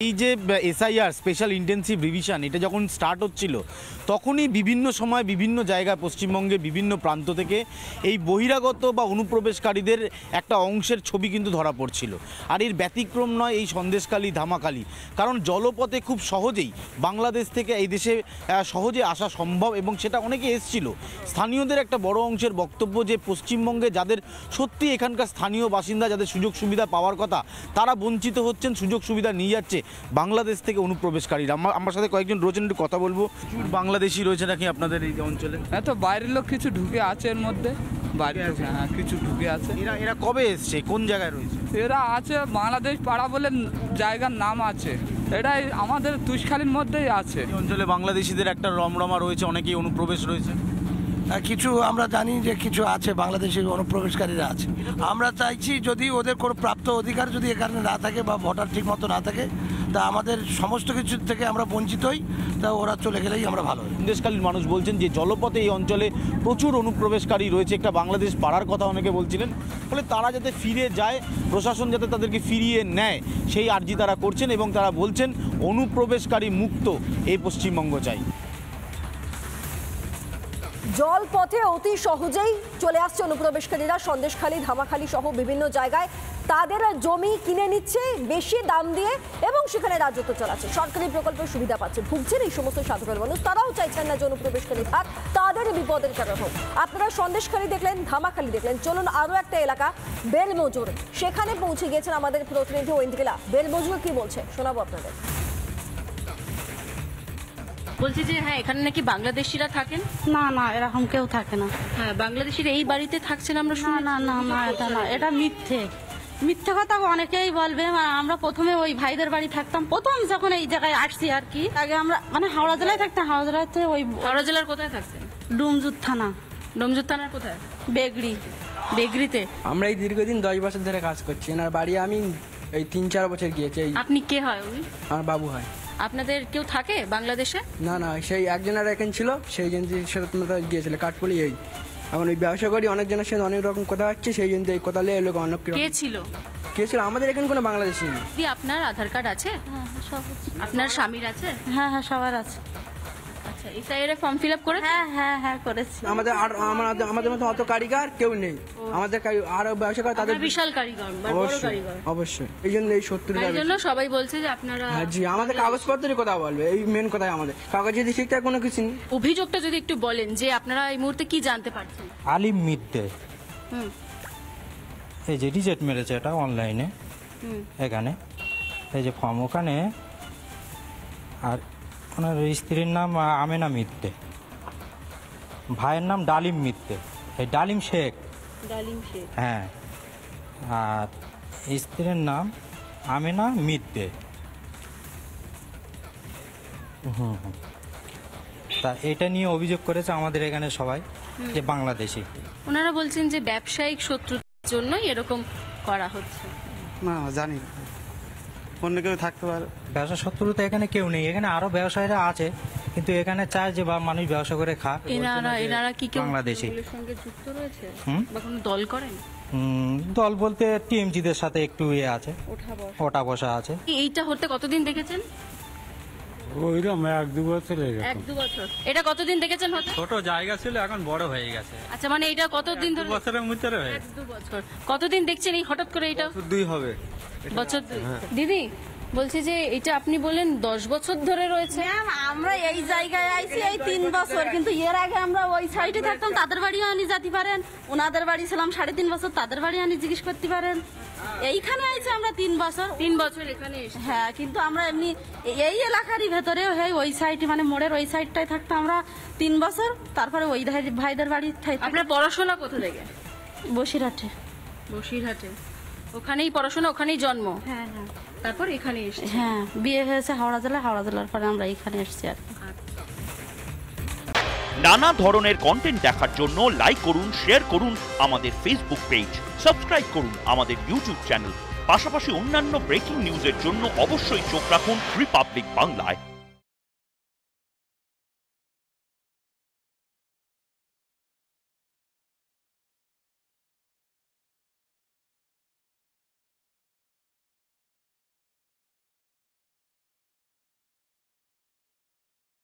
এই যে SIR special intensive revision এটা যখন স্টার্ট হচ্ছিল তখনই বিভিন্ন সময় বিভিন্ন জায়গায় পশ্চিমবঙ্গের বিভিন্ন প্রান্ত থেকে এই বহিরাগত বা অনুপ্রবেশকারীদের একটা অংশের ছবি কিন্তু ধরা পড়ছিল। আর এর ব্যতিক্রম নয় এই সন্দেশখালী ধামাখালী, কারণ জলপথে খুব সহজেই বাংলাদেশ থেকে এই দেশে সহজে আসা সম্ভব এবং সেটা অনেকে এসছিল। স্থানীয়দের একটা বড় অংশের বক্তব্য যে পশ্চিমবঙ্গে যাদের সত্যি এখানকার স্থানীয় বাসিন্দা, যাদের সুযোগ সুবিধা পাওয়ার কথা, তারা বঞ্চিত হচ্ছেন, সুযোগ সুবিধা নিয়ে যাচ্ছে বাংলাদেশ থেকে অনুপ্রবেশকারীরা। আমার সাথে কয়েকজন রয়েছেন, একটু কথা বলবো। বাংলাদেশি রয়েছে নাকি আপনাদের এই অঞ্চলে? হ্যাঁ, তো বাইরের লোক কিছু ঢুকে আছে এর মধ্যে, বাইরে হ্যাঁ কিছু ঢুকে আছে। এরা কবে এসছে, কোন জায়গায় রয়েছে? এরা আছে বাংলাদেশ পাড়া বলে জায়গার নাম আছে, এটাই আমাদের তুষখালীর মধ্যেই আছে। এই অঞ্চলে বাংলাদেশিদের একটা রমরমা রয়েছে, অনেকেই অনুপ্রবেশ রয়েছে। কিছু আমরা জানি যে কিছু আছে বাংলাদেশের অনুপ্রবেশকারীরা আছে। আমরা চাইছি যদি ওদের কোনো প্রাপ্ত অধিকার যদি এখানে না থাকে বা ভোটার ঠিক মতো না থাকে, তা আমাদের সমস্ত কিছু থেকে আমরা বঞ্চিত হই, তা ওরা চলে গেলেই আমরা ভালো হই। সন্দেশখালীর মানুষ বলছেন যে জলপথে এই অঞ্চলে প্রচুর অনুপ্রবেশকারী রয়েছে, একটা বাংলাদেশ পাড়ার কথা অনেকে বলছিলেন, ফলে তারা যাতে ফিরে যায়, প্রশাসন যাতে তাদেরকে ফিরিয়ে নেয় সেই আর্জি তারা করছেন এবং তারা বলছেন অনুপ্রবেশকারী মুক্ত এই পশ্চিমবঙ্গ চাই। জলপথে অতি সহজেই চলে আসছে অনুপ্রবেশকারীরা, সন্দেশখালী ধামাখালী সহ বিভিন্ন জায়গায় তাদের জমি কিনে নিচ্ছে বেশি দাম দিয়ে এবং সেখানে রাজত্ব চালাচ্ছে, সরকারি প্রকল্পের সুবিধা পাচ্ছে, ভুগছেন এই সমস্ত সাধারণ মানুষ। তারাও চাইছেন না যে অনুপ্রবেশকারী থাক, তাদের বিপদের কারণ হোক। আপনারা সন্দেশখালী দেখলেন, ধামাখালী দেখলেন, চলুন আরও একটা এলাকা বেলমজুর, সেখানে পৌঁছে গিয়েছেন আমাদের প্রতিনিধি ঐন্দ্রিলা। বেলমজুর কি বলছে শোনাবো আপনাদের। বলছি যে হ্যাঁ, এখানে নাকি বাংলাদেশিরা থাকেন। না না, এরকম কেউ থাকে না। হ্যাঁ, বাংলাদেশিরা এই বাড়িতে থাকছেন আমরা না শুনি। না না না, এটা না, এটা মিথ্যে মিথ্যে কথা অনেকেই বলবে। আমরা প্রথমে ওই ভাইদের বাড়ি থাকতাম, প্রথম যখন এই জায়গায় আসছি আর কি। আগে আমরা মানে হাওড়া জেলায় থাকতাম, হাওড়া জেলাতে ওই হাওড়া জেলার কোথায় থাকতেন? ডুমজুর থানা। ডোমজুর থানার কোথায়? বেগড়ি। বেগড়িতে। আমরা এই দীর্ঘদিন 10 বছর ধরে কাজ করছি। এনার বাড়ি আমি এই 3-4 বছর গিয়েছি। আপনি কে হয় উনি? আমার বাবু হয়। আপনাদের কেউ থাকে বাংলাদেশে? না না, সেই একজনের এখানে ছিল, সেই জনের সাথে তোমরা গিয়েছিলে কাঠপলি। এই এখন ওই ব্যবসা করি, অনেকজনের সাথে অনেক রকম কথা হচ্ছে, সেই জন্য এই কথা লেগে লোক অনেক কে ছিল? কে ছিল? আমাদের এখানে কোনো বাংলাদেশি নেই। দিদি, আপনার আধার কার্ড আছে? হ্যাঁ সব আছে। আপনার স্বামীর আছে? হ্যাঁ হ্যাঁ সবার আছে। আচ্ছা, এসআইআর ফর্ম ফিল আপ করে? হ্যাঁ হ্যাঁ হ্যাঁ করেছি। আমাদের মতো অত কারিগর কেউ নেই। আমাদের আরো ব্যবসা করে তাদের বিশাল কারিগর, বড় কারিগর। অবশ্যই এই জন্য এই 70 এই জন্য সবাই বলছে যে আপনারা। হ্যাঁ জি, আমাদের কাগজপত্রের কথা বলবে, এই মেন কথাই আমাদের কাগজ যদি ঠিকঠাক কোনো কিছু নেই। অভিযোগটা যদি একটু বলেন যে আপনারা এই মুহূর্তে কি জানতে পারছেন। আলিম মিদ্দে এই যে রিজেক্ট মেরেছে এটা অনলাইনে, এখানে এই যে ফর্ম ওখানে, আর ওনার স্ত্রীর নাম আমেনা মিদ্দে, ভাইয়ের নাম ডালিম মিদ্দে, এই ডালিম শেখ। হ্যাঁ, আর স্ত্রীর নাম আমেনা মিদ্দে। তা এটা নিয়ে অভিযোগ করেছে আমাদের এখানে সবাই যে বাংলাদেশি। ওনারা বলছেন যে ব্যবসায়িক শত্রুতার জন্যই এরকম করা হচ্ছে। না জানি না, অন্য কেউ থাকতে পারে। ব্যবসা শত্রুতা এখানে কেউ নেই, এখানে আরো ব্যবসায়ীরা আছে, কিন্তু এখানে চায় যে বা মানুষ ব্যবসা করে খাক। এনারা কি কেউ বাংলাদেশি সঙ্গে যুক্ত রয়েছে বা কোনো দল করেন? দল বলতে টিএমজিদের সাথে একটু ইয়ে আছে, ওঠা বসা আছে। এইটা হতে কতদিন দেখেছেন? ওইরকম 1-2 বছর হয়ে গেছে। 1-2 বছর। এটা কতদিন দেখেছেন হতে? ছোট জায়গা ছিল, এখন বড় হয়ে গেছে। আচ্ছা, মানে এটা কতদিন ধরে? বছরের মধ্যে 1-2 বছর। কতদিন দেখছেন এই হঠাৎ করে এটা? বছর 2 হবে। বছর 2। দিদি বলছি যে এটা আপনি বলেন 10 বছর ধরে রয়েছে। আমরা এই জায়গায় আইছি এই 3 বছর, কিন্তু এর আগে আমরা ওই সাইডে থাকতাম, তাদের বাড়িও আনি যেতে পারেন। ওনাদের বাড়ি ছিলাম 3.5 বছর, তাদের বাড়ি আনি জিজ্ঞেস করতে পারেন। এইখানে আইছি আমরা 3 বছর। 3 বছর এখানে এসে। হ্যাঁ, কিন্তু আমরা এমনি এই এলাকারই ভেতরে ওই সাইডে মানে মোড়ের ওই সাইডটায় থাকতাম আমরা 3 বছর। তারপরে ওই ভাইদের বাড়ি। আপনার পড়াশোনা কোথা থেকে? বসিরহাটে। বসিরহাটে, ওখানেই পড়াশোনা, ওখানেই জন্ম? হ্যাঁ হ্যাঁ। তারপর এখানে এসে? হ্যাঁ, বিয়ে হয়েছে হাওড়া জেলায়, হাওড়া জেলার পরে আমরা এখানে এসেছি আর। নানা ধরনের কন্টেন্ট দেখার জন্য লাইক করুন, শেয়ার করুন আমাদের ফেসবুক পেজ, সাবস্ক্রাইব করুন আমাদের ইউটিউব চ্যানেল। পাশাপাশি অন্যান্য ব্রেকিং নিউজের জন্য অবশ্যই চোখ রাখুন রিপাবলিক বাংলায়।